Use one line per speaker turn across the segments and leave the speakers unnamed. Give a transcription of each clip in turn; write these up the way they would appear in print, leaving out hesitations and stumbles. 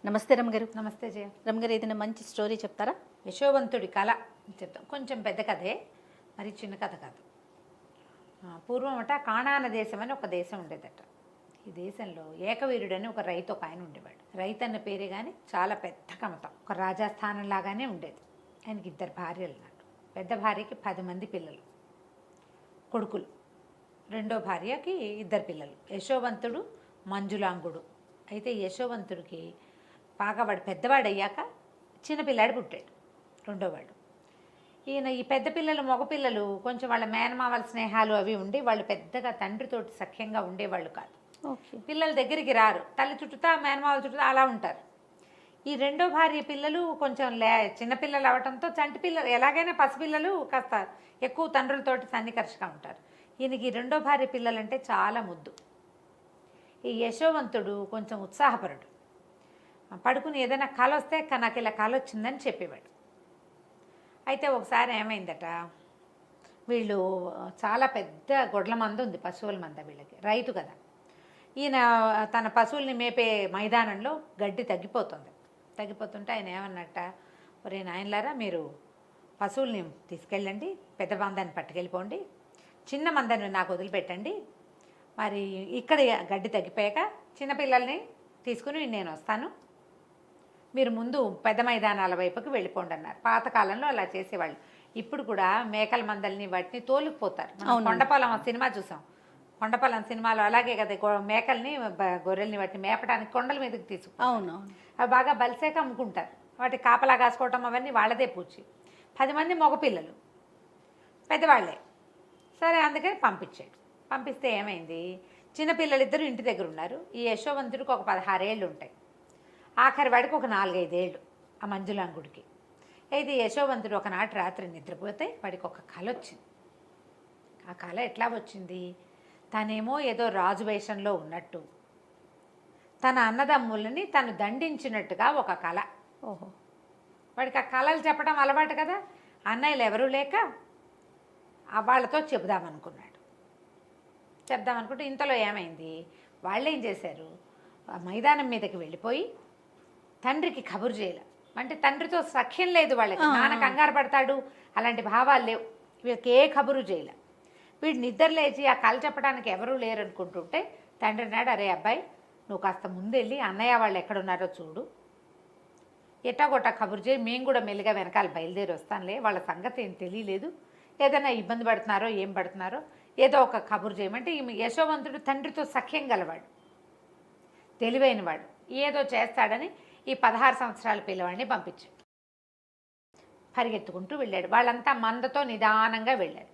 నమస్తే రమగారు.
నమస్తే జయ.
రమగారు, ఏదైనా మంచి స్టోరీ చెప్తారా?
యశోవంతుడి కళ చెప్తాం. కొంచెం పెద్ద కథే, మరి చిన్న కథ కాదు. పూర్వమట కాణాన దేశం అని ఒక దేశం ఉండేదట. ఈ దేశంలో ఏకవీరుడని ఒక రైతు ఒక ఆయన ఉండేవాడు. రైతు అన్న పేరే కానీ చాలా పెద్ద కమతం, ఒక రాజాస్థానం లాగానే ఉండేది. ఆయనకి 2 భార్యలు అన్నట్టు. పెద్ద భార్యకి 10 మంది పిల్లలు, కొడుకులు. రెండో భార్యకి 2 పిల్లలు, యశోవంతుడు మంజులాంగుడు. అయితే యశోవంతుడికి బాగా వాడు పెద్దవాడయ్యాక చిన్నపిల్లాడు పుట్టాడు, రెండోవాడు. ఈయన ఈ పెద్ద పిల్లలు మగపిల్లలు కొంచెం వాళ్ళ మేనమావల స్నేహాలు అవి ఉండి వాళ్ళు పెద్దగా తండ్రితోటి సఖ్యంగా ఉండేవాళ్ళు కాదు.
ఓకే.
పిల్లల దగ్గరికి రారు, తల్లి చుట్టూతా మేనమావల చుట్టూతా అలా ఉంటారు. ఈ రెండో భార్య పిల్లలు కొంచెం చిన్నపిల్లలు అవడంతో చంటి పిల్లలు ఎలాగైనా పసిపిల్లలు కాస్త ఎక్కువ తండ్రులతోటి సన్నికర్షగా ఉంటారు. ఈయనకి రెండో భార్య పిల్లలంటే చాలా ముద్దు. ఈ యశోవంతుడు కొంచెం ఉత్సాహపరుడు. పడుకుని ఏదైనా కళ వస్తే నాకు ఇలా కళ వచ్చిందని చెప్పేవాడు. అయితే ఒకసారి ఏమైందట, వీళ్ళు చాలా పెద్ద గొడ్ల మంద ఉంది, పశువుల మంద. వీళ్ళకి రైతు కదా. ఈయన తన పశువుల్ని మేపే మైదానంలో గడ్డి తగ్గిపోతుంటే ఆయన ఏమన్నట్ట, ఒరే నాయనలారా, మీరు పశువుల్ని తీసుకెళ్ళండి, పెద్ద మందాన్ని పట్టుకెళ్ళిపోండి, చిన్న మందాన్ని నాకు వదిలిపెట్టండి, మరి ఇక్కడ గడ్డి తగ్గిపోయాక చిన్నపిల్లల్ని తీసుకుని నేను వస్తాను, మీరు ముందు పెద్ద మైదానాల వైపుకి వెళ్ళిపోండి అన్నారు. పాతకాలంలో అలా చేసేవాళ్ళు. ఇప్పుడు కూడా మేకల మందల్ని వాటిని తోలుకుపోతారు. కొండపాలెం సినిమా చూసాం. కొండపాలెం సినిమాలో అలాగే కదా, మేకల్ని గొర్రెల్ని వాటిని మేపడానికి కొండల మీదకి తీసుకుంటారు.
అవును.
అవి బాగా బలిసేక అమ్ముకుంటారు. వాటి కాపలా కాసుకోవటం అవన్నీ వాళ్ళదే పూచి. 10 మంది మగపిల్లలు, పెద్దవాళ్లే. సరే, అందుకని పంపించాడు. పంపిస్తే ఏమైంది, చిన్నపిల్లలిద్దరూ ఇంటి దగ్గర ఉన్నారు. ఈ యశోవంతుడికి ఒక 16 ఏళ్ళు ఉంటాయి, ఆఖరి వాడికి ఒక 4-5 ఏళ్ళు ఆ మంజులాంగుడికి. అయితే యశోవంతుడు ఒకనాటి రాత్రి నిద్రపోతే వాడికి ఒక కళ వచ్చింది. ఆ కళ ఎట్లా వచ్చింది, తనేమో ఏదో రాజు వేషంలో ఉన్నట్టు, తన అన్నదమ్ములని తను దండించినట్టుగా ఒక కళ.
ఓహో.
వాడికి ఆ కళలు చెప్పడం అలవాటు కదా. అన్నయ్యలు ఎవరూ లేక వాళ్ళతో చెప్దామనుకుంటే ఇంతలో ఏమైంది, వాళ్ళేం చేశారు, మైదానం మీదకి వెళ్ళిపోయి తండ్రికి కబురు చేయాలి. అంటే తండ్రితో సఖ్యం లేదు వాళ్ళకి, నాన్న కంగారు పడతాడు, అలాంటి భావాలు లేవు. వీళ్ళకి ఏ కబురు చేయాలి. వీడు నిద్ర లేచి ఆ కళ చెప్పడానికి ఎవరూ లేరు అనుకుంటుంటే తండ్రి అన్నాడు, అరే అబ్బాయి, నువ్వు కాస్త ముందెళ్ళి అన్నయ్య వాళ్ళు ఎక్కడున్నారో చూడు, ఎట్టాగొట్టా కబురు చేయి, మేము కూడా మెల్లిగా వెనకాల బయలుదేరి వస్తానులే, వాళ్ళ సంగతి ఏం తెలియలేదు, ఏదైనా ఇబ్బంది పడుతున్నారో ఏం పడుతున్నారో ఏదో ఒక కబురు చేయమంటే. ఈ యశోవంతుడు తండ్రితో సఖ్యం గలవాడు, తెలివైనవాడు, ఏదో చేస్తాడని ఈ 16 సంవత్సరాల పిల్లవాడిని పంపించాడు. పరిగెత్తుకుంటూ వెళ్ళాడు. వాళ్ళంతా మందతో నిదానంగా వెళ్ళాడు.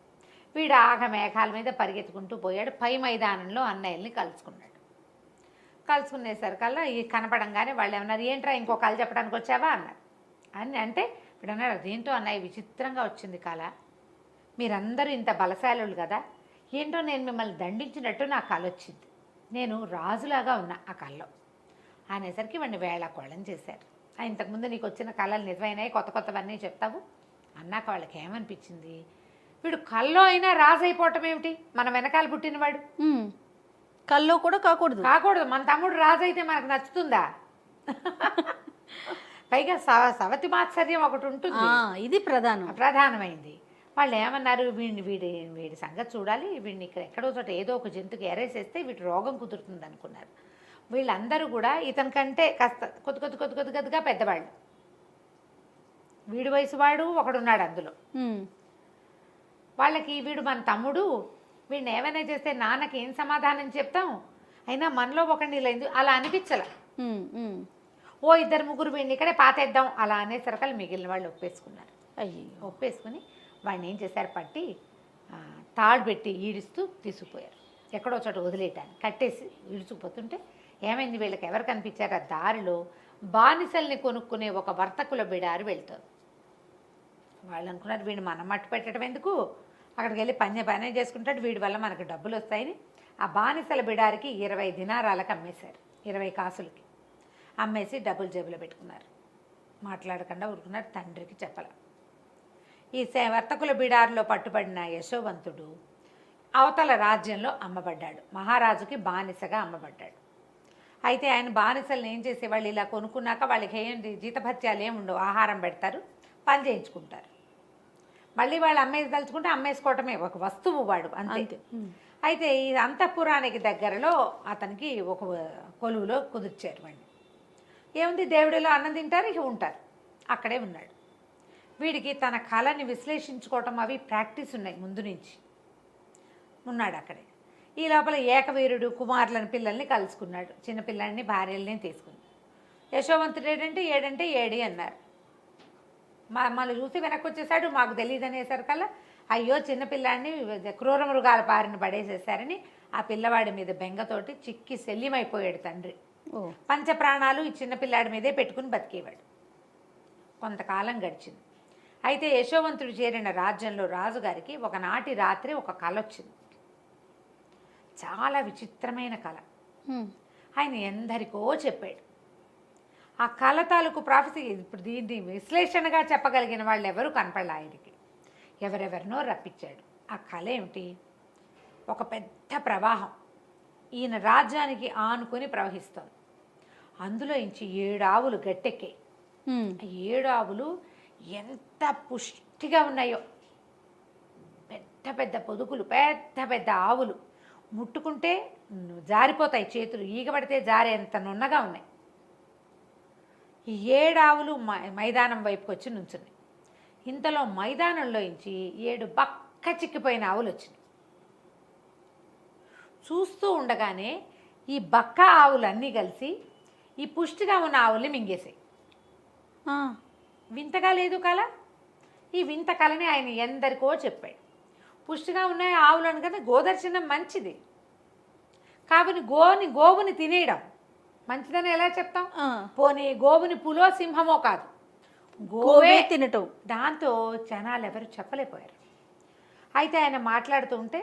వీడు మేఘాల మీద పరిగెత్తుకుంటూ పోయాడు. పై మైదానంలో అన్నయ్యల్ని కలుసుకునేసరికల్లా ఈ కనపడంగానే వాళ్ళు ఏమన్నారు, ఏంట్రా ఇంకో కళ చెప్పడానికి వచ్చావా అన్నారు. అంటే వీడు అన్నారు, అదేంటో అన్నయ్య, విచిత్రంగా వచ్చింది కళ, మీరందరూ ఇంత బలశాలులు కదా, ఏంటో నేను మిమ్మల్ని దండించినట్టు నా కళ వచ్చింది, నేను రాజులాగా ఉన్నా ఆ కళలో అనేసరికి వాడిని వేళాకోళం చేశారు. ఇంతకుముందు నీకు వచ్చిన కళలు నిజమైనాయి, కొత్తవన్నీ చెప్తావు అన్నాక వాళ్ళకి ఏమనిపించింది, వీడు కల్లో అయినా రాజు అయిపోవటం ఏమిటి, మన వెనకాల పుట్టినవాడు,
కల్లో కూడా కాకూడదు.
మన తమ్ముడు రాజు అయితే మనకు నచ్చుతుందా? పైగా సవతి మాత్సర్యం ఒకటి ఉంటుంది,
ఇది
ప్రధానమైంది. వాళ్ళు ఏమన్నారు, వీడి సంగతి చూడాలి, వీడిని ఇక్కడ ఎక్కడో చోట ఏదో ఒక జంతువుకి ఎరేసేస్తే వీటి రోగం కుదురుతుంది అనుకున్నారు. వీళ్ళందరూ కూడా ఇతని కంటే కాస్త కొద్దిగా పెద్దవాళ్ళు. వీడి వయసు వాడు ఒకడున్నాడు అందులో. వాళ్ళకి వీడు మన తమ్ముడు, వీడిని ఏమైనా చేస్తే నాన్నకి ఏం సమాధానం చెప్తాం, అయినా మనలో ఒకడిని లేదు అలా అనిపించాల. ఓ 2-3 వీడిని ఇక్కడే పాతేద్దాం అలా అనేసరికలు మిగిలిన వాళ్ళు ఒప్పేసుకున్నారు. ఒప్పేసుకుని వాడిని ఏం చేశారు, పట్టి తాడు పెట్టి ఈడుస్తూ తీసుకుపోయారు, ఎక్కడో చోట వదిలేయటాన్ని కట్టేసి ఈడుచుకుపోతుంటే ఏమైంది, వీళ్ళకి ఎవరు కనిపించారు, ఆ దారిలో బానిసల్ని కొనుక్కునే ఒక వర్తకుల బిడారు వెళ్తారు. వాళ్ళు అనుకున్నారు, వీడిని మనం మట్టు పెట్టడం ఎందుకు, అక్కడికి వెళ్ళి పనే చేసుకుంటాడు, వీడి వల్ల మనకు డబ్బులు వస్తాయని ఆ బానిసల బిడారికి 20 దినారాలకు అమ్మేశారు, 20 కాసులకి అమ్మేసి డబ్బులు జేబులో పెట్టుకున్నారు. మాట్లాడకుండా ఊరుకున్నారు, తండ్రికి చెప్పాల. ఈ వర్తకుల బిడారులో పట్టుబడిన యశోవంతుడు అవతల రాజ్యంలో అమ్మబడ్డాడు, మహారాజుకి బానిసగా అమ్మబడ్డాడు. అయితే ఆయన బానిసలను ఏం చేసేవాళ్ళు, ఇలా కొనుక్కున్నాక వాళ్ళకి ఏంటి జీతభత్యాలు ఏమి ఉండవు, ఆహారం పెడతారు, పని చేయించుకుంటారు. మళ్ళీ వాళ్ళు అమ్మేసి తలుచుకుంటే అమ్మేసుకోవటమే, ఒక వస్తువు వాడు అంతే. అయితే ఈ అంతఃపురానికి దగ్గరలో అతనికి ఒక కొలువులో కుదిర్చారు వాడిని. ఏముంది, దేవుడిలో అన్నం తింటారు, ఇక ఉంటారు, అక్కడే ఉన్నాడు. వీడికి తన కళని విశ్లేషించుకోవటం అవి ప్రాక్టీస్ ఉన్నాయి ముందు నుంచి, ఉన్నాడు అక్కడే. ఈ లోపల ఏకవీరుడు కుమారులను పిల్లల్ని కలుసుకున్నాడు, చిన్నపిల్లల్ని భార్యల్ని తీసుకుని. యశోవంతుడు ఏడంటే ఏడి అన్నారు. మమ్మల్ని చూసి వెనక్కి వచ్చేసాడు, మాకు తెలియదు అనేసరికల్లా అయ్యో చిన్నపిల్లాడిని క్రూర మృగాల బారిన పడేసేసారని ఆ పిల్లవాడి మీద బెంగతోటి చిక్కి శల్యమైపోయాడు తండ్రి. పంచ ప్రాణాలు ఈ చిన్నపిల్లాడి మీదే పెట్టుకుని బతికేవాడు. కొంతకాలం గడిచింది. అయితే యశోవంతుడు చేరిన రాజ్యంలో రాజుగారికి ఒకనాటి రాత్రి ఒక కల వచ్చింది. చాలా విచిత్రమైన కళ. ఆయన ఎందరికో చెప్పాడు. ఆ కళ తాలూకు ప్రాఫెసీ ఇప్పుడు దీన్ని విశ్లేషణగా చెప్పగలిగిన వాళ్ళు ఎవరు కనపడలే ఆయనకి. ఎవరెవరినో రప్పించాడు. ఆ కళ ఏమిటి, ఒక పెద్ద ప్రవాహం ఈయన రాజ్యానికి ఆనుకొని ప్రవహిస్తోంది. అందులో ఇంచి 7 ఆవులు గట్టెక్కాయి. 7 ఆవులు ఎంత పుష్టిగా ఉన్నాయో, పెద్ద పెద్ద పొదుగులు, పెద్ద పెద్ద ఆవులు, ముట్టుకుంటే జారిపోతాయి చేతులు, ఈగబడితే జారేంత నున్నగా ఉన్నాయి. ఈ 7 ఆవులు మైదానం వైపుకి వచ్చి నుంచున్నాయి. ఇంతలో మైదానంలో నుంచి 7 బక్క చిక్కిపోయిన ఆవులు వచ్చినాయి. చూస్తూ ఉండగానే ఈ బక్క ఆవులన్నీ కలిసి ఈ పుష్టిగా ఉన్న ఆవుల్ని మింగేసాయి. వింతగా లేదు కళ. ఈ వింత కళని ఆయన ఎందరికో చెప్పాడు. పుష్టిగా ఉన్నాయి ఆవులు అనగానే గోదర్శనం మంచిది, కాబట్టి గోవుని తినేయడం మంచిదని ఎలా చెప్తాం? పోనీ గోవుని పులో సింహమో కాదు, గోవే
తినటం. దాంతో
జనాలు ఎవరు చెప్పలేకపోయారు. అయితే ఆయన మాట్లాడుతూ ఉంటే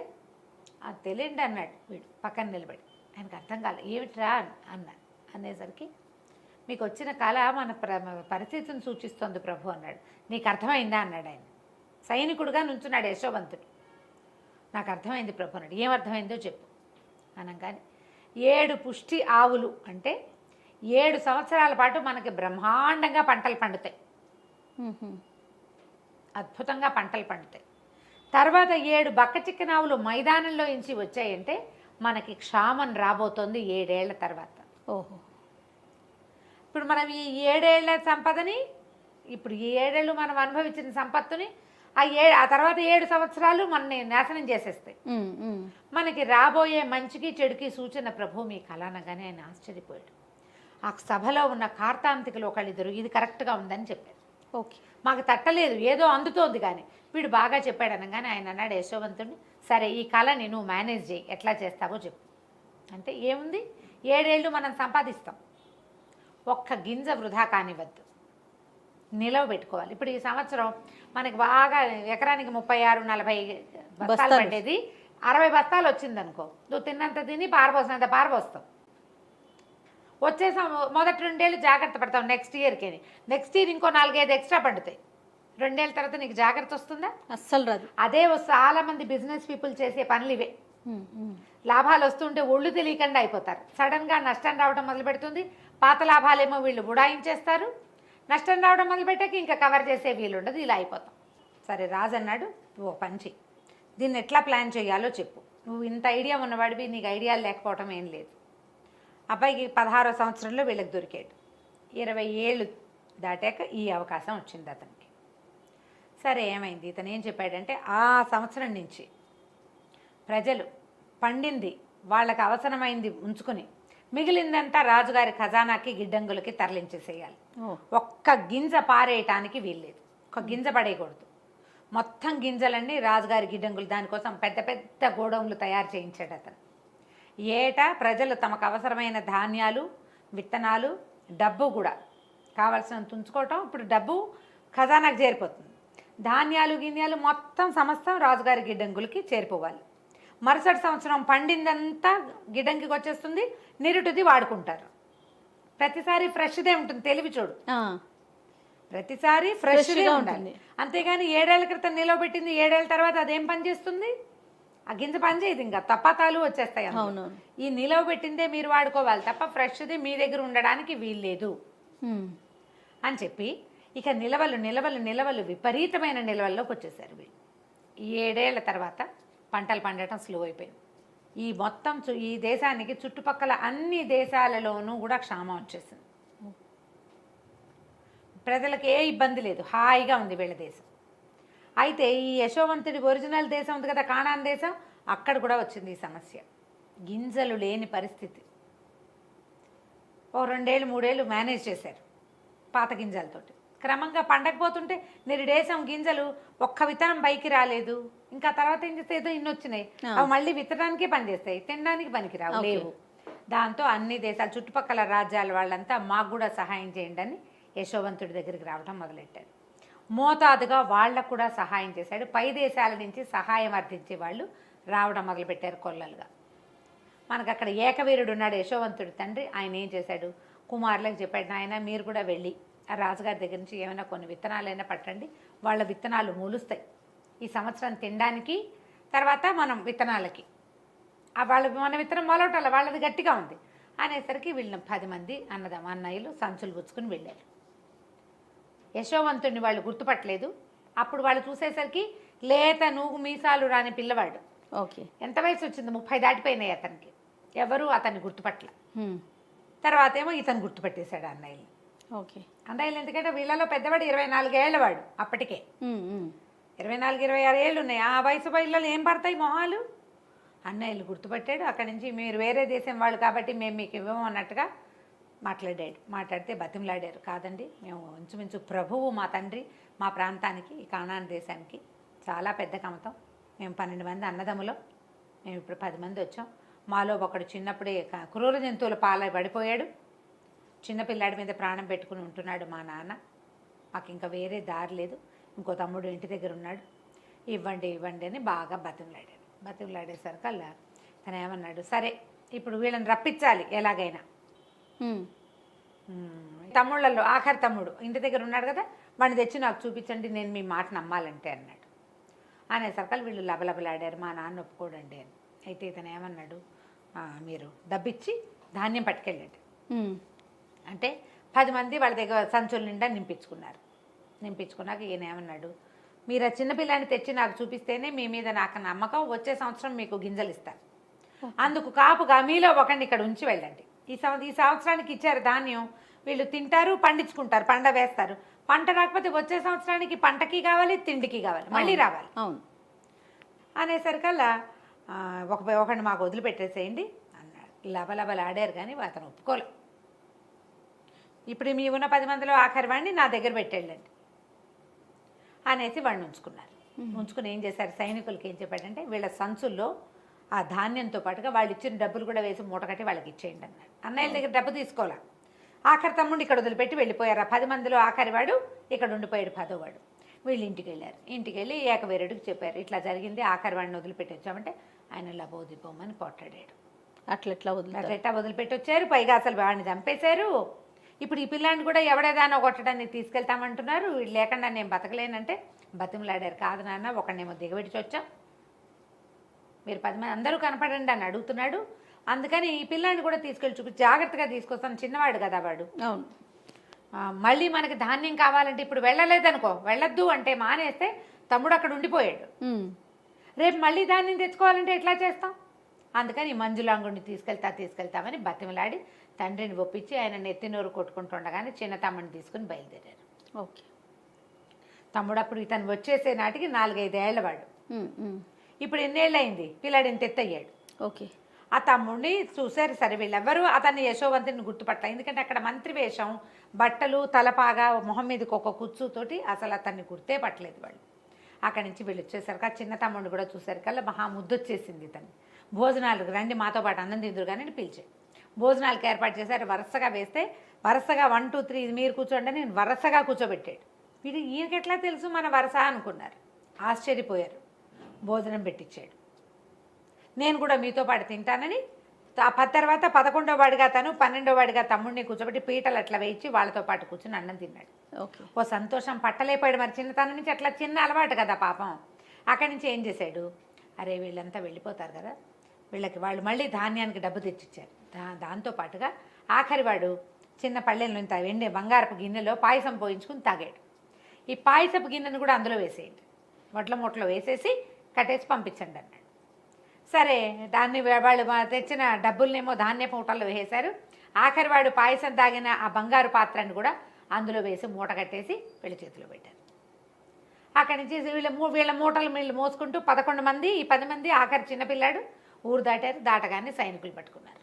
అది తెలియండి అన్నాడు వీడు పక్కన నిలబడి. ఆయనకు అర్థం కాలేదు. ఏమిట్రా అన్నాడు. అనేసరికి మీకు వచ్చిన కళ మన పరిస్థితిని సూచిస్తోంది ప్రభు అన్నాడు. నీకు అర్థమైందా అన్నాడు ఆయన. సైనికుడుగా నుంచున్నాడు యశోవంతుడు. నాకు అర్థమైంది ప్రభు అన్నాడు. ఏమర్థమైందో చెప్పు అనగానే 7 పుష్టి ఆవులు అంటే 7 సంవత్సరాల పాటు మనకి బ్రహ్మాండంగా పంటలు పండుతాయి, అద్భుతంగా పంటలు పండుతాయి. తర్వాత 7 బక్క చిక్కిన ఆవులు మైదానంలో నుంచి వచ్చాయంటే మనకి క్షామం రాబోతోంది 7 ఏళ్ల తర్వాత.
ఓహో,
ఇప్పుడు మనం ఈ 7 ఏళ్ల సంపదని, ఇప్పుడు ఈ 7 ఏళ్ళు మనం అనుభవించిన సంపత్తుని ఆ తర్వాత 7 సంవత్సరాలు మనని నాశనం చేసేస్తాయి. మనకి రాబోయే మంచికి చెడుకి సూచన ప్రభు మీ కళ అనగానే ఆయన ఆశ్చర్యపోయాడు. ఆ సభలో ఉన్న కార్తాంతికలు ఒకళ్ళిద్దరు ఇది కరెక్ట్గా ఉందని చెప్పారు.
ఓకే,
మాకు తట్టలేదు, ఏదో అందుతోంది కానీ వీడు బాగా చెప్పాడు అనగానే ఆయన అన్నాడు యశోవంతుడిని, సరే ఈ కళని నువ్వు మేనేజ్ చేయి, ఎట్లా చేస్తావో చెప్పు. అంటే ఏముంది, 7 ఏళ్ళు మనం సంపాదిస్తాం, ఒక్క గింజ వృధా కానివ్వద్దు, నిలవ పెట్టుకోవాలి. ఇప్పుడు ఈ సంవత్సరం మనకి బాగా ఎకరానికి 36-40 బస్తాలు పడ్డేది 60 బస్తాలు వచ్చిందనుకో, నువ్వు తిన్నంత తిని పారబోసినంత పారబోస్తావు. వచ్చే మొదటి 2 ఏళ్ళు జాగ్రత్త పడతావు, నెక్స్ట్ ఇయర్ ఇంకో 4-5 ఎక్స్ట్రా పండుతాయి. 2 ఏళ్ళ తర్వాత నీకు జాగ్రత్త వస్తుందా?
అస్సలు రాదు.
అదే చాలా మంది బిజినెస్ పీపుల్ చేసే పనులు ఇవే. లాభాలు వస్తుంటే ఒళ్ళు తెలియకుండా అయిపోతారు. సడన్గా నష్టం రావడం మొదలు పెడుతుంది. పాత లాభాలేమో వీళ్ళు ఉడాయించేస్తారు. నష్టం రావడం మొదలుపెట్టాక ఇంకా కవర్ చేసే వీలు ఉండదు, ఇలా అయిపోతాం. సరే రాజు అన్నాడు, ఓ పని చెయ్యి, దీన్ని ఎట్లా ప్లాన్ చేయాలో చెప్పు. నువ్వు ఇంత ఐడియా ఉన్నవాడివి, నీకు ఐడియాలు లేకపోవటం ఏం లేదు. అబ్బాయికి 16వ సంవత్సరంలో వీళ్ళకి దొరికాడు. 20 ఏళ్ళు దాటాక ఈ అవకాశం వచ్చింది అతనికి. సరే ఏమైంది, ఇతను ఏం చెప్పాడంటే ఆ సంవత్సరం నుంచి ప్రజలు పండింది వాళ్ళకి అవసరమైంది ఉంచుకుని మిగిలిందంతా రాజుగారి ఖజానాకి గిడ్డంగులకి తరలించేసేయాలి. ఒక్క గింజ పారేయటానికి వీల్లేదు, ఒక గింజ పడేయకూడదు. మొత్తం గింజలన్నీ రాజుగారి గిడ్డంగులు, దానికోసం పెద్ద పెద్ద గోడౌన్లు తయారు చేయించాడు అతను. ఏటా ప్రజలు తమకు అవసరమైన ధాన్యాలు, విత్తనాలు, డబ్బు కూడా కావాల్సినంత ఉంచుకోవటం. ఇప్పుడు డబ్బు ఖజానాకు చేరిపోతుంది, ధాన్యాలు గిన్యాలు మొత్తం సమస్తం రాజుగారి గిడ్డంగులకి చేరిపోవాలి. మరుసటి సంవత్సరం పండిందంతా గిడ్డంగికి వచ్చేస్తుంది, నిరుటిది వాడుకుంటారు. ప్రతిసారి ఫ్రెష్దే ఉంటుంది, తెలివి చూడు, ప్రతిసారి ఫ్రెష్గా ఉంటుంది. అంతేగాని 7 ఏళ్ల క్రితం నిలవబెట్టింది 7 ఏళ్ల తర్వాత అదేం పని చేస్తుంది? ఆ గింజ పని చేయదు, ఇంకా తప్పతాలు వచ్చేస్తాయి అందులో.
అవునవును.
ఈ నిలవ పెట్టిందే మీరు వాడుకోవాలి తప్ప ఫ్రెష్ది మీ దగ్గర ఉండడానికి వీల్లేదు
ఉమ్.
అని చెప్పి ఇక నిలవలు విపరీతమైన నిలవల్లోకి వచ్చేసారు వీళ్ళు. ఈ 7 ఏళ్ల తర్వాత పంటలు పండటం స్లో అయిపోయింది. ఈ మొత్తం ఈ దేశానికి చుట్టుపక్కల అన్ని దేశాలలోనూ కూడా క్షామం వచ్చేసింది. ప్రజలకు ఏ ఇబ్బంది లేదు, హాయిగా ఉంది వీళ్ళ దేశం. అయితే ఈ యశోవంతుడి ఒరిజినల్ దేశం ఉంది కదా, కానాన్ దేశం, అక్కడ కూడా వచ్చింది ఈ సమస్య. గింజలు లేని పరిస్థితి. ఓ 2 ఏళ్ళు 3 ఏళ్ళు మేనేజ్ చేశారు పాత గింజలతోటి. క్రమంగా పండకపోతుంటే నిరుడేశం గింజలు ఒక్క విత్తనం పైకి రాలేదు. ఇంకా తర్వాత ఏం చేస్తే ఏదో ఇన్ని వచ్చినాయి, అవి మళ్ళీ విత్తనానికే పనిచేస్తాయి, తినడానికి పనికిరావు, లేవు. దాంతో అన్ని దేశాలు చుట్టుపక్కల రాజ్యాల వాళ్ళంతా మాకు కూడా సహాయం చేయండి అని యశోవంతుడి దగ్గరికి రావడం మొదలెట్టారు. మోతాదుగా వాళ్ళకు కూడా సహాయం చేశాడు. పై దేశాల నుంచి సహాయం అర్థించే వాళ్ళు రావడం మొదలుపెట్టారు కొల్లలుగా. మనకు అక్కడ ఏకవీరుడు ఉన్నాడు, యశోవంతుడి తండ్రి. ఆయన ఏం చేశాడు, కుమారులకు చెప్పాడు, ఆయన మీరు కూడా వెళ్ళి ఆ రాజుగారి దగ్గర నుంచి ఏమైనా కొన్ని విత్తనాలైనా పట్టండి, వాళ్ళ విత్తనాలు మూలుస్తాయి ఈ సంవత్సరం తినడానికి, తర్వాత మనం విత్తనాలకి మన విత్తనం మొలవటాల వాళ్ళది గట్టిగా ఉంది అనేసరికి వీళ్ళని 10 మంది అన్నయ్యలు సంచులు గుచ్చుకుని వెళ్ళారు. యశోవంతుడిని వాళ్ళు గుర్తుపట్టలేదు. అప్పుడు వాళ్ళు చూసేసరికి లేత నూగు మీసాలు రాని పిల్లవాడు.
ఓకే.
ఎంత వయసు వచ్చింది, 30 దాటిపోయినాయి అతనికి. ఎవరు అతన్ని గుర్తుపట్టల. తర్వాత ఏమో ఇతను గుర్తుపట్టేశాడు అన్నయ్యలు.
ఓకే.
అన్నయ్యలు ఎందుకంటే వీళ్ళలో పెద్దవాడు 24 ఏళ్ళవాడు అప్పటికే. 24-26 ఏళ్ళు ఉన్నాయి. ఆ వయసు పిల్లలు ఏం పడతాయి మొహాలు. అన్నయ్యలు గుర్తుపట్టాడు. అక్కడి నుంచి మీరు వేరే దేశం వాళ్ళు కాబట్టి మేము మీకు ఇవ్వము అన్నట్టుగా మాట్లాడితే బతిమలాడారు. కాదండి, మేము ఇంచుమించు ప్రభువు మా తండ్రి మా ప్రాంతానికి, ఈ కానాన్ దేశానికి చాలా పెద్ద కమతం. మేము 12 మంది అన్నదమ్ములం, మేము ఇప్పుడు 10 మంది వచ్చాం. మాలో ఒకడు చిన్నప్పుడే క్రూర జంతువుల పాల పడిపోయాడు. చిన్నపిల్లాడి మీద ప్రాణం పెట్టుకుని ఉంటున్నాడు మా నాన్న. మాకు ఇంకా వేరే దారి లేదు. ఇంకో తమ్ముడు ఇంటి దగ్గర ఉన్నాడు, ఇవ్వండి అని బాగా బతిమలాడేసరికల్లా తను ఏమన్నాడు, సరే ఇప్పుడు వీళ్ళని రప్పించాలి ఎలాగైనా. తమ్ముళ్ళల్లో ఆఖరి తమ్ముడు ఇంటి దగ్గర ఉన్నాడు కదా, వాడిని తెచ్చి నాకు చూపించండి, నేను మీ మాట నమ్మాలంటే అన్నాడు. అనేసరికల్ వీళ్ళు లబలబలాడారు, మా నాన్న ఒప్పుకోడండి అని. అయితే ఇతను ఏమన్నాడు, మీరు డబ్బిచ్చి ధాన్యం పట్టుకెళ్ళండి అంటే 10 మంది వాళ్ళ దగ్గర సంచుల నిండా నింపించుకున్నాక ఈయన ఏమన్నాడు, మీరు ఆ చిన్నపిల్లాన్ని తెచ్చి నాకు చూపిస్తేనే మీ మీద నాకు నమ్మకం, వచ్చే సంవత్సరం మీకు గింజలు ఇస్తాను, అందుకు కాపుగా మీలో ఒకరిని ఇక్కడ ఉంచి వెళ్ళండి. ఈ సంవత్సరానికి ఇచ్చారు ధాన్యం, వీళ్ళు తింటారు, పండించుకుంటారు, పంట వేస్తారు. పంట రాకపోతే వచ్చే సంవత్సరానికి పంటకి కావాలి, తిండికి కావాలి, మళ్ళీ రావాలి.
అవును
అనేసరికల్లా ఒకరిని మాకు వదిలిపెట్టేసేయండి అన్నాడు. లబలబలాడారు కానీ అతను ఒప్పుకోలే. ఇప్పుడు మీ ఉన్న 10 మందిలో ఆఖరి వాడిని నా దగ్గర పెట్టేళ్ళండి అనేసి వాడిని ఉంచుకుని ఏం చేశారు, సైనికులకి ఏం చెప్పాడంటే వీళ్ళ సంచుల్లో ఆ ధాన్యంతో పాటుగా వాళ్ళు ఇచ్చిన డబ్బులు కూడా వేసి మూట కట్టి వాళ్ళకి ఇచ్చేయండి అన్నాడు. అన్నయ్యల దగ్గర డబ్బు తీసుకోవాలా. ఆఖరి తమ్ముడు ఇక్కడ వదిలిపెట్టి వెళ్ళిపోయారు. ఆ 10 మందిలో ఆఖరి వాడు ఇక్కడ ఉండిపోయాడు, 10వ వాడు. వీళ్ళు ఇంటికి వెళ్ళారు. ఇంటికి వెళ్ళి ఏకవీరుడికి చెప్పారు, ఇట్లా జరిగింది, ఆఖరి వాడిని వదిలిపెట్టి వచ్చామంటే ఆయన లబోదిపోమని కొట్టాడాడు.
అట్లా
వదిలిపెట్టి వచ్చారు, పైగా అసలు వాడిని చంపేశారు. ఇప్పుడు ఈ పిల్లాన్ని కూడా ఎవడేదానో కొట్టడానికి తీసుకెళ్తామంటున్నారు. వీళ్ళు లేకుండా నేను బతకలేనంటే బతిమలాడారు. కాదు నాన్న, ఒకడినేమో దిగబెట్టి వచ్చాం, మీరు 10 మంది అందరూ కనపడండి అని అడుగుతున్నాడు. అందుకని ఈ పిల్లాన్ని కూడా తీసుకెళ్ళి చూపి జాగ్రత్తగా తీసుకొస్తాను, చిన్నవాడు కదా వాడు.
అవును.
మళ్ళీ మనకి ధాన్యం కావాలంటే ఇప్పుడు వెళ్ళలేదనుకో, వెళ్ళొద్దు అంటే మానేస్తే తమ్ముడు అక్కడ ఉండిపోయాడు. రేపు మళ్ళీ ధాన్యం తెచ్చుకోవాలంటే ఎట్లా చేస్తాం, అందుకని మంజులాంగుడిని తీసుకెళ్తామని బతిమలాడి తండ్రిని ఒప్పించి ఆయన నెత్తినోరు కొట్టుకుంటుండగానే చిన్న తమ్ముడిని తీసుకుని బయలుదేరారు.
ఓకే.
తమ్ముడు అప్పుడు ఇతను వచ్చేసే నాటికి 4-5 ఏళ్ళవాడు. ఇప్పుడు ఎన్నేళ్ళు అయింది, పిల్లాడు ఇంత ఎత్తయ్యాడు.
ఓకే.
ఆ తమ్ముడిని చూశారు. సరే వీళ్ళెవ్వరూ అతన్ని యశోవంతుని గుర్తుపట్ల, ఎందుకంటే అక్కడ మంత్రి వేషం, బట్టలు, తలపాగా, మొహం మీదకి ఒక కుచ్చుతోటి అసలు అతన్ని గుర్తే పట్టలేదు వాళ్ళు. అక్కడి నుంచి వీళ్ళు వచ్చేసరికి ఆ చిన్న తమ్ముడిని కూడా చూసారు మహా ముద్దొచ్చేసింది ఇతన్ని. భోజనాలకు రండి మాతో పాటు అన్నం తిందురు కానీ పిలిచాడు. భోజనాలకు ఏర్పాటు చేశారు. వరుసగా వేస్తే వరుసగా 1, 2, 3 ఇది మీరు కూర్చోండి అని నేను వరుసగా కూర్చోబెట్టాడు. ఈయనకి ఎట్లా తెలుసు మన వరుస అనుకున్నారు, ఆశ్చర్యపోయారు. భోజనం పెట్టించాడు. నేను కూడా మీతో పాటు తింటానని తర్వాత 11వ వాడిగా తను 12వ వాడిగా తమ్ముడిని కూర్చోబెట్టి పీటలు అట్లా వేయించి వాళ్ళతో పాటు కూర్చొని అన్నం తిన్నాడు. ఓ సంతోషం పట్టలేపాడు. మరి చిన్నతనం నుంచి అట్లా చిన్న అలవాటు కదా పాపం. అక్కడి నుంచి ఏం చేశాడు, అరే వీళ్ళంతా వెళ్ళిపోతారు కదా, వీళ్ళకి వాళ్ళు మళ్ళీ ధాన్యానికి డబ్బు తెచ్చిచ్చారు. దాంతో పాటుగా ఆఖరి వాడు చిన్న పళ్ళెల్లో ఇంత వెండి బంగారపు గిన్నెలో పాయసం పోయించుకుని తాగాడు. ఈ పాయసపు గిన్నెను కూడా అందులో వేసేయండి, వడ్ల మూటలో వేసేసి కట్టేసి పంపించండి అన్నాడు. సరే దాన్ని వాళ్ళు తెచ్చిన డబ్బులనేమో ధాన్యపు మూటల్లో వేసేశారు. ఆఖరి వాడు పాయసం తాగిన ఆ బంగారు పాత్రని కూడా అందులో వేసి మూట కట్టేసి వీళ్ళ చేతిలో పెట్టారు. అక్కడి నుంచి వీళ్ళ మూటలు వీళ్ళు మోసుకుంటూ 11 మంది, ఈ 10 మంది ఆఖరి చిన్నపిల్లాడు ఊరు దాటారు. దాటగానే సైనికులు పట్టుకున్నారు.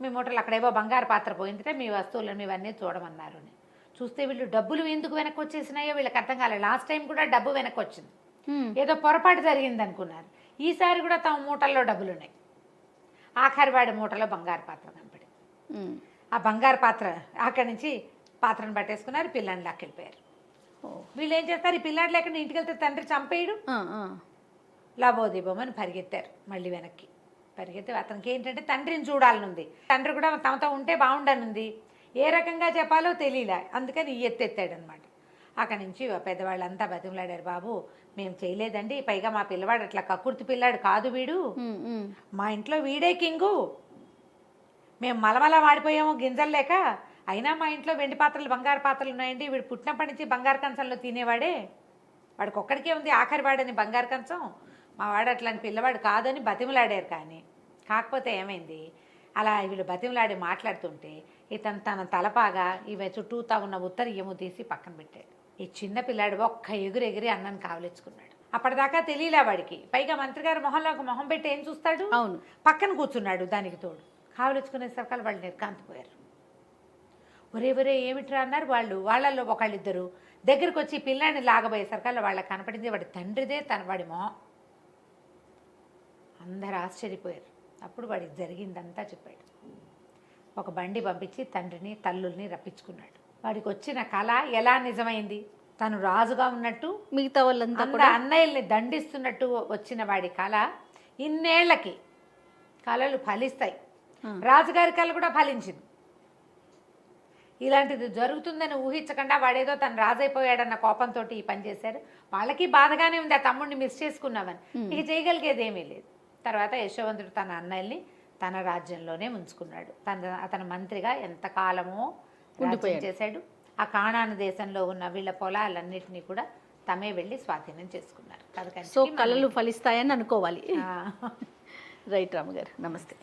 మీ మూటలు అక్కడేవో బంగారు పాత్ర పోయిందిటే మీ వస్తువులను ఇవన్నీ చూడమన్నారు అని. చూస్తే వీళ్ళు డబ్బులు ఎందుకు వెనక్కి వచ్చేసినాయో వీళ్ళకి అర్థం కాలేదు. లాస్ట్ టైం కూడా డబ్బు వెనక్కి వచ్చింది, ఏదో పొరపాటు జరిగింది అనుకున్నారు. ఈసారి కూడా తమ మూటల్లో డబ్బులు ఉన్నాయి. ఆఖరి వాడి మూటలో బంగారు పాత్ర కనపడి ఆ బంగారు పాత్ర అక్కడి నుంచి పాత్రను పట్టేసుకున్నారు. పిల్లాడిని లాక్కెళ్ళిపోయారు. వీళ్ళు ఏం చేస్తారు, ఈ పిల్లాడు లేకుండా ఇంటికి వెళ్తే తండ్రి చంపేయడు. లాభోదీపమని పరిగెత్తారు మళ్ళీ వెనక్కి. పరిగెత్తి అతనికి ఏంటంటే తండ్రిని చూడాలనుంది. తండ్రి కూడా తమతో ఉంటే బాగుండనుంది. ఏ రకంగా చెప్పాలో తెలియలే, అందుకని ఎత్తెత్తాడనమాట. అక్కడి నుంచి పెద్దవాళ్ళంతా బతిమలాడారు. బాబు మేము చేయలేదండి, పైగా మా పిల్లవాడు అట్లా కక్కుర్తి పిల్లాడు కాదు, వీడు మా ఇంట్లో వీడే కింగు, మేము మలమల వాడిపోయాము గింజలు లేక, అయినా మా ఇంట్లో వెండి పాత్రలు బంగారు పాత్రలు ఉన్నాయండి, వీడు పుట్టినప్పటి నుంచి బంగారు కంచంలో తినేవాడే, వాడికి ఒక్కడికే ఉంది ఆఖరి వాడని బంగారు కంచం, మా వాడు అట్లాంటి పిల్లవాడు కాదని బతిమలాడారు. కానీ కాకపోతే ఏమైంది, అలా వీళ్ళు బతిమలాడి మాట్లాడుతుంటే ఇతను తన తలపాగా ఇవి చుట్టూతా ఉన్న ఉత్తరీయము తీసి పక్కన పెట్టాడు. ఈ చిన్న పిల్లాడు ఒక్క ఎగిరి అన్నాన్ని కావలించుకున్నాడు. అప్పటిదాకా తెలియలే వాడికి. పైగా మంత్రి గారు మొహంలో ఒక మొహం పెట్టి ఏం చూస్తాడు,
అవును
పక్కన కూర్చున్నాడు. దానికి తోడు కావలించుకునేసరికి వాళ్ళు నిర్కాంతిపోయారు. ఒరే ఏమిట్రా అన్నారు వాళ్ళు. వాళ్ళల్లో ఒకళ్ళిద్దరు దగ్గరికి వచ్చి పిల్లాడిని లాగబోయేసరికి వాళ్ళకి కనపడింది వాడి తండ్రిదే, వాడి మొహం. అందరు ఆశ్చర్యపోయారు. అప్పుడు వాడికి జరిగిందంతా చెప్పాడు. ఒక బండి పంపించి తండ్రిని తల్లుల్ని రప్పించుకున్నాడు. వాడికి వచ్చిన కళ ఎలా నిజమైంది, తను రాజుగా ఉన్నట్టు
మిగతా వాళ్ళంతా కూడా
అన్నయ్యల్ని దండిస్తున్నట్టు వచ్చిన వాడి కళ ఇన్నేళ్లకి కళలు ఫలిస్తాయి. రాజుగారి కళ కూడా ఫలించింది. ఇలాంటిది జరుగుతుందని ఊహించకుండా వాడేదో తను రాజైపోయాడన్న కోపంతో ఈ పని చేశారు. వాళ్ళకి బాధగానే ఉంది, ఆ తమ్ముడిని మిస్ చేసుకున్నామని. ఇక చేయగలిగేది ఏమీ లేదు. తర్వాత యశోవంతుడు తన అన్నయ్యల్ని తన రాజ్యంలోనే ఉంచుకున్నాడు. అతని మంత్రిగా ఎంతకాలమో చేశాడు. ఆ కానాను దేశంలో ఉన్న వీళ్ళ పొలాలన్నింటినీ కూడా తమే వెళ్ళి స్వాధీనం చేసుకున్నారు.
సో కళలు ఫలిస్తాయని అనుకోవాలి. రైట్ రామగారు, నమస్తే.